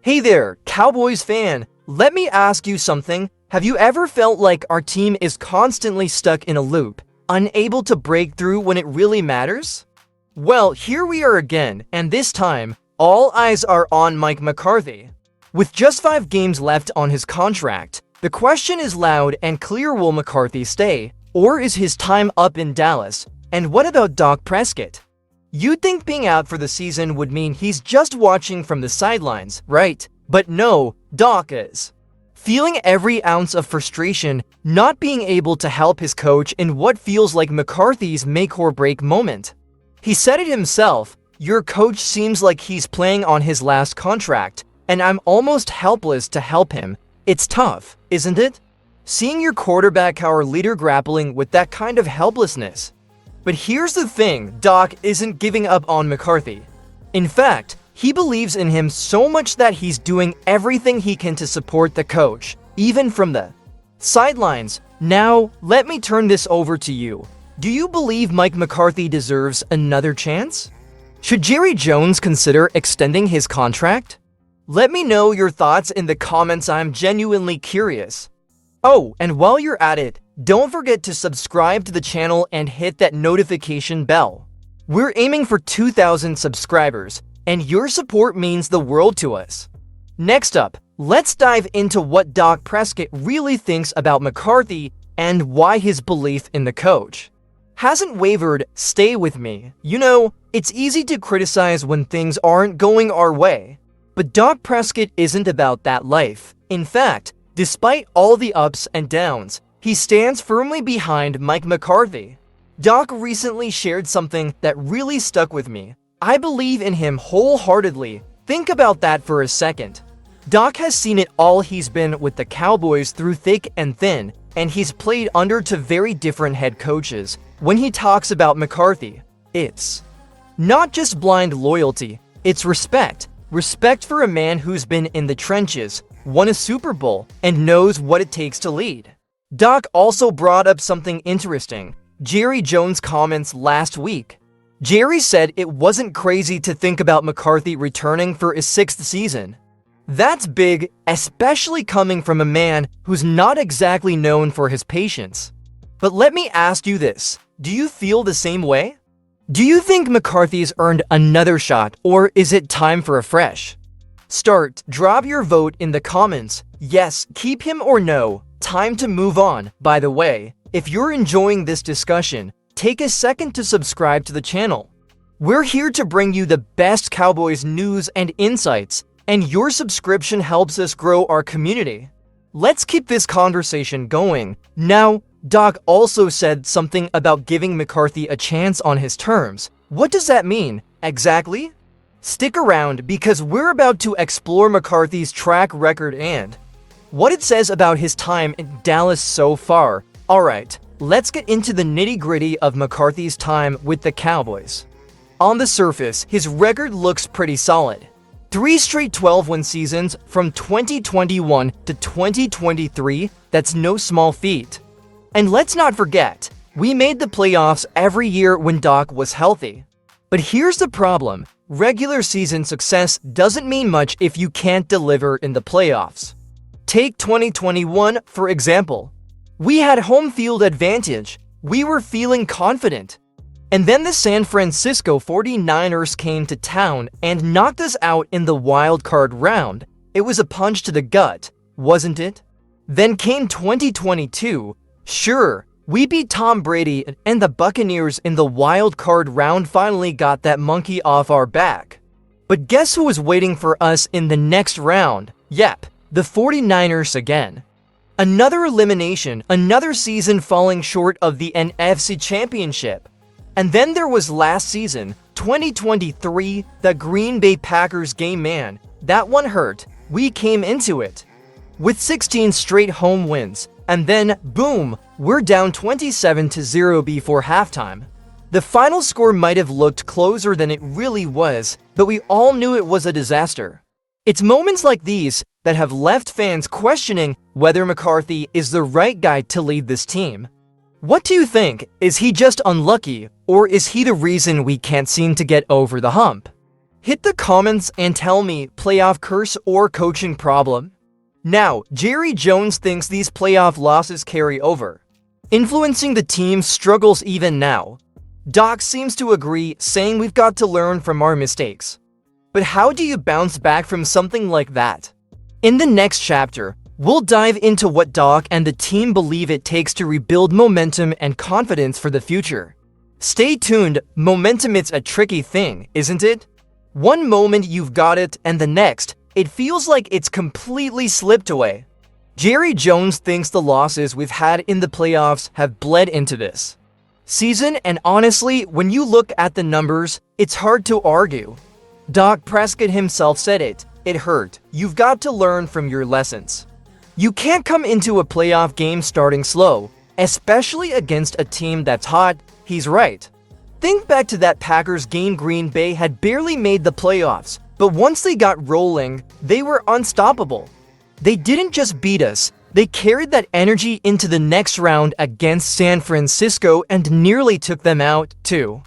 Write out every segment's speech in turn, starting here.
Hey there, Cowboys fan. Let me ask you something. Have you ever felt like our team is constantly stuck in a loop, unable to break through when it really matters? Well, here we are again, and this time, all eyes are on Mike McCarthy. With just 5 games left on his contract, the question is loud and clear: will McCarthy stay, or is his time up in Dallas? And what about Dak Prescott? You'd think being out for the season would mean he's just watching from the sidelines, right? But no, Dak is feeling every ounce of frustration, not being able to help his coach in what feels like McCarthy's make-or-break moment. He said it himself: "Your coach seems like he's playing on his last contract, and I'm almost helpless to help him." It's tough, isn't it? Seeing your quarterback, our leader, grappling with that kind of helplessness. But here's the thing: Dak isn't giving up on McCarthy. In fact, he believes in him so much that he's doing everything he can to support the coach, even from the sidelines. Now, let me turn this over to you. Do you believe Mike McCarthy deserves another chance? Should Jerry Jones consider extending his contract? Let me know your thoughts in the comments. I'm genuinely curious. Oh, and while you're at it, don't forget to subscribe to the channel and hit that notification bell. We're aiming for 2,000 subscribers, and your support means the world to us. Next up, let's dive into what Dak Prescott really thinks about McCarthy and why his belief in the coach hasn't wavered. Stay with me. You know, it's easy to criticize when things aren't going our way, but Dak Prescott isn't about that life. In fact, despite all the ups and downs, he stands firmly behind Mike McCarthy. Dak recently shared something that really stuck with me. "I believe in him wholeheartedly." Think about that for a second. Dak has seen it all. He's been with the Cowboys through thick and thin, and he's played under 2 very different head coaches. When he talks about McCarthy, it's not just blind loyalty, it's respect. Respect for a man who's been in the trenches, won a Super Bowl, and knows what it takes to lead. Dak also brought up something interesting: Jerry Jones' comments last week. Jerry said it wasn't crazy to think about McCarthy returning for his 6th season. That's big, especially coming from a man who's not exactly known for his patience. But let me ask you this: do you feel the same way? Do you think McCarthy's earned another shot, or is it time for a fresh start? Drop your vote in the comments. Yes, keep him, or no, time to move on. By the way, if you're enjoying this discussion, take a second to subscribe to the channel. We're here to bring you the best Cowboys news and insights, and your subscription helps us grow our community. Let's keep this conversation going. Now, Dak also said something about giving McCarthy a chance on his terms. What does that mean exactly? Stick around, because we're about to explore McCarthy's track record and what it says about his time in Dallas so far. Alright, let's get into the nitty-gritty of McCarthy's time with the Cowboys. On the surface, his record looks pretty solid. 3 straight 12-win seasons from 2021 to 2023, that's no small feat. And let's not forget, we made the playoffs every year when Dak was healthy. But here's the problem: regular season success doesn't mean much if you can't deliver in the playoffs. Take 2021, for example. We had home field advantage. We were feeling confident. And then the San Francisco 49ers came to town and knocked us out in the wild card round. It was a punch to the gut, wasn't it? Then came 2022. Sure, we beat Tom Brady, and the Buccaneers in the wild card round finally got that monkey off our back. But guess who was waiting for us in the next round? Yep, the 49ers again. Another elimination, another season falling short of the NFC Championship. And then there was last season, 2023, the Green Bay Packers game. Man, that one hurt. We came into it with 16 straight home wins, and then, boom, we're down 27-0 before halftime. The final score might have looked closer than it really was, but we all knew it was a disaster. It's moments like these that have left fans questioning whether McCarthy is the right guy to lead this team. What do you think? Is he just unlucky, or is he the reason we can't seem to get over the hump? Hit the comments and tell me, playoff curse or coaching problem? Now, Jerry Jones thinks these playoff losses carry over, influencing the team's struggles even now. Doc seems to agree, saying we've got to learn from our mistakes. But how do you bounce back from something like that? In the next chapter, we'll dive into what Doc and the team believe it takes to rebuild momentum and confidence for the future. Stay tuned. Momentum, it's a tricky thing, isn't it? One moment you've got it, and the next, it feels like it's completely slipped away. Jerry Jones thinks the losses we've had in the playoffs have bled into this season, and honestly, when you look at the numbers, it's hard to argue. Dak Prescott himself said it hurt. You've got to learn from your lessons. You can't come into a playoff game starting slow, especially against a team that's hot. He's right. Think back to that Packers game. Green Bay had barely made the playoffs, but once they got rolling, they were unstoppable. They didn't just beat us, they carried that energy into the next round against San Francisco and nearly took them out, too.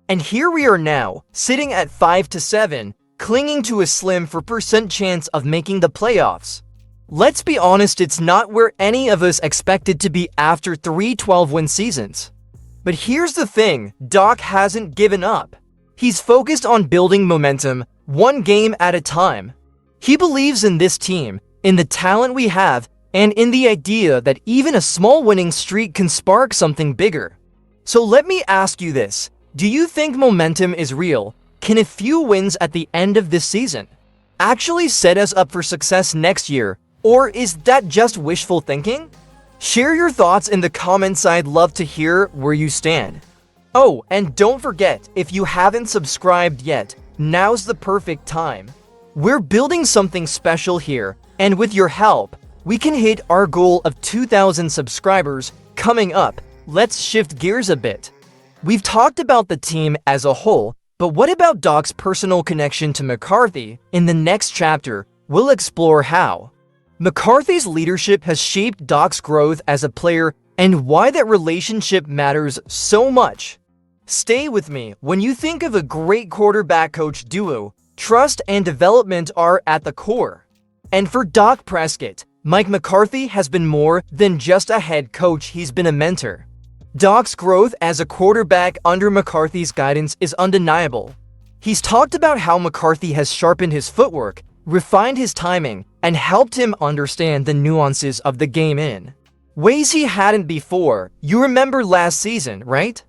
And here we are now, sitting at 5-7, clinging to a slim 4% chance of making the playoffs. Let's be honest, it's not where any of us expected to be after 3 12-win seasons. But here's the thing, Doc hasn't given up. He's focused on building momentum, one game at a time. He believes in this team, in the talent we have, and in the idea that even a small winning streak can spark something bigger. So let me ask you this. Do you think momentum is real? Can a few wins at the end of this season actually set us up for success next year? Or is that just wishful thinking? Share your thoughts in the comments. I'd love to hear where you stand. Oh, and don't forget, if you haven't subscribed yet, now's the perfect time. We're building something special here, and with your help, we can hit our goal of 2,000 subscribers coming up. Let's shift gears a bit. We've talked about the team as a whole, but what about Doc's personal connection to McCarthy? In the next chapter, we'll explore how McCarthy's leadership has shaped Doc's growth as a player and why that relationship matters so much. Stay with me. When you think of a great quarterback-coach duo, trust and development are at the core. And for Dak Prescott, Mike McCarthy has been more than just a head coach, he's been a mentor. Doc's growth as a quarterback under McCarthy's guidance is undeniable. He's talked about how McCarthy has sharpened his footwork, refined his timing, and helped him understand the nuances of the game in ways he hadn't before. You remember last season, right?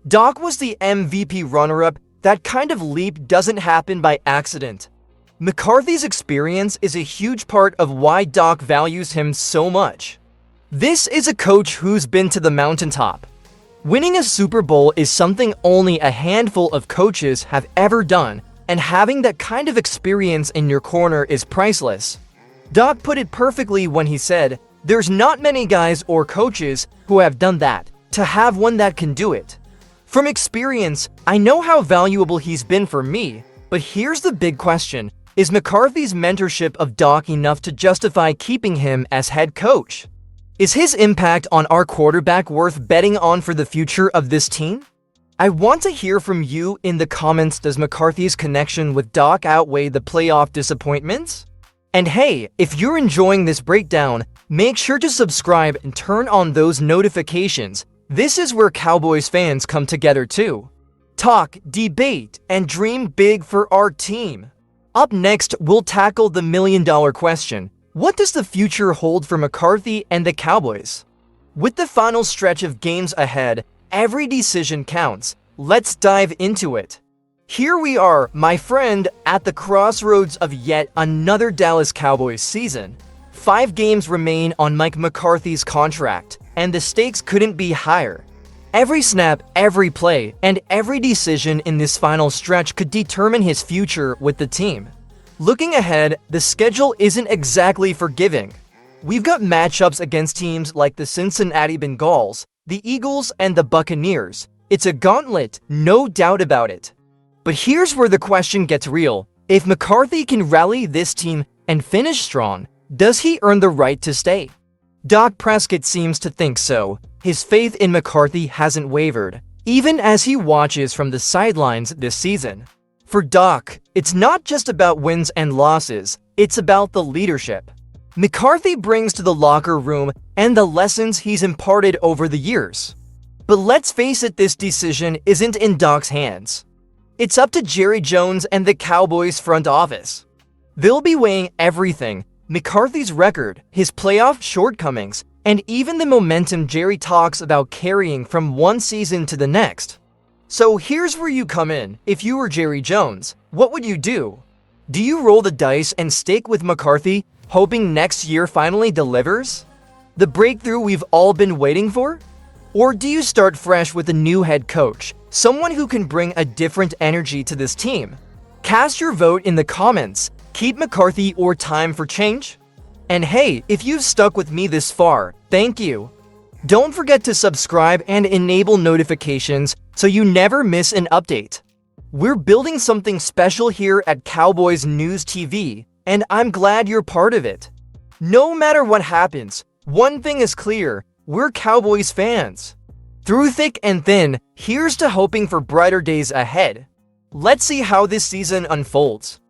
Doc was the MVP runner-up. That kind of leap doesn't happen by accident. McCarthy's experience is a huge part of why Doc values him so much. This is a coach who's been to the mountaintop. Winning a Super Bowl is something only a handful of coaches have ever done, and having that kind of experience in your corner is priceless. Doc put it perfectly when he said, "There's not many guys or coaches who have done that. To have one that can do it." From experience, I know how valuable he's been for me, but here's the big question. Is McCarthy's mentorship of Doc enough to justify keeping him as head coach? Is his impact on our quarterback worth betting on for the future of this team? I want to hear from you in the comments. Does McCarthy's connection with Doc outweigh the playoff disappointments? And hey, if you're enjoying this breakdown, make sure to subscribe and turn on those notifications. This is where Cowboys fans come together to talk, debate, and dream big for our team. Up next, we'll tackle the million-dollar question. What does the future hold for McCarthy and the Cowboys? With the final stretch of games ahead, every decision counts. Let's dive into it. Here we are, my friend, at the crossroads of yet another Dallas Cowboys season. 5 games remain on Mike McCarthy's contract, and the stakes couldn't be higher. Every snap, every play, and every decision in this final stretch could determine his future with the team. Looking ahead, the schedule isn't exactly forgiving. We've got matchups against teams like the Cincinnati Bengals, the Eagles, and the Buccaneers. It's a gauntlet, no doubt about it. But here's where the question gets real. If McCarthy can rally this team and finish strong, does he earn the right to stay? Dak Prescott seems to think so. His faith in McCarthy hasn't wavered, even as he watches from the sidelines this season. For Dak, it's not just about wins and losses, it's about the leadership McCarthy brings to the locker room and the lessons he's imparted over the years. But let's face it, this decision isn't in Dak's hands. It's up to Jerry Jones and the Cowboys front office. They'll be weighing everything: McCarthy's record, his playoff shortcomings, and even the momentum Jerry talks about carrying from one season to the next. So here's where you come in. If you were Jerry Jones, what would you do? Do you roll the dice and stick with McCarthy, hoping next year finally delivers the breakthrough we've all been waiting for? Or do you start fresh with a new head coach, someone who can bring a different energy to this team? Cast your vote in the comments. Keep McCarthy or time for change? And hey, if you've stuck with me this far, thank you. Don't forget to subscribe and enable notifications so you never miss an update. We're building something special here at Cowboys News TV, and I'm glad you're part of it. No matter what happens, one thing is clear: we're Cowboys fans. Through thick and thin, here's to hoping for brighter days ahead. Let's see how this season unfolds.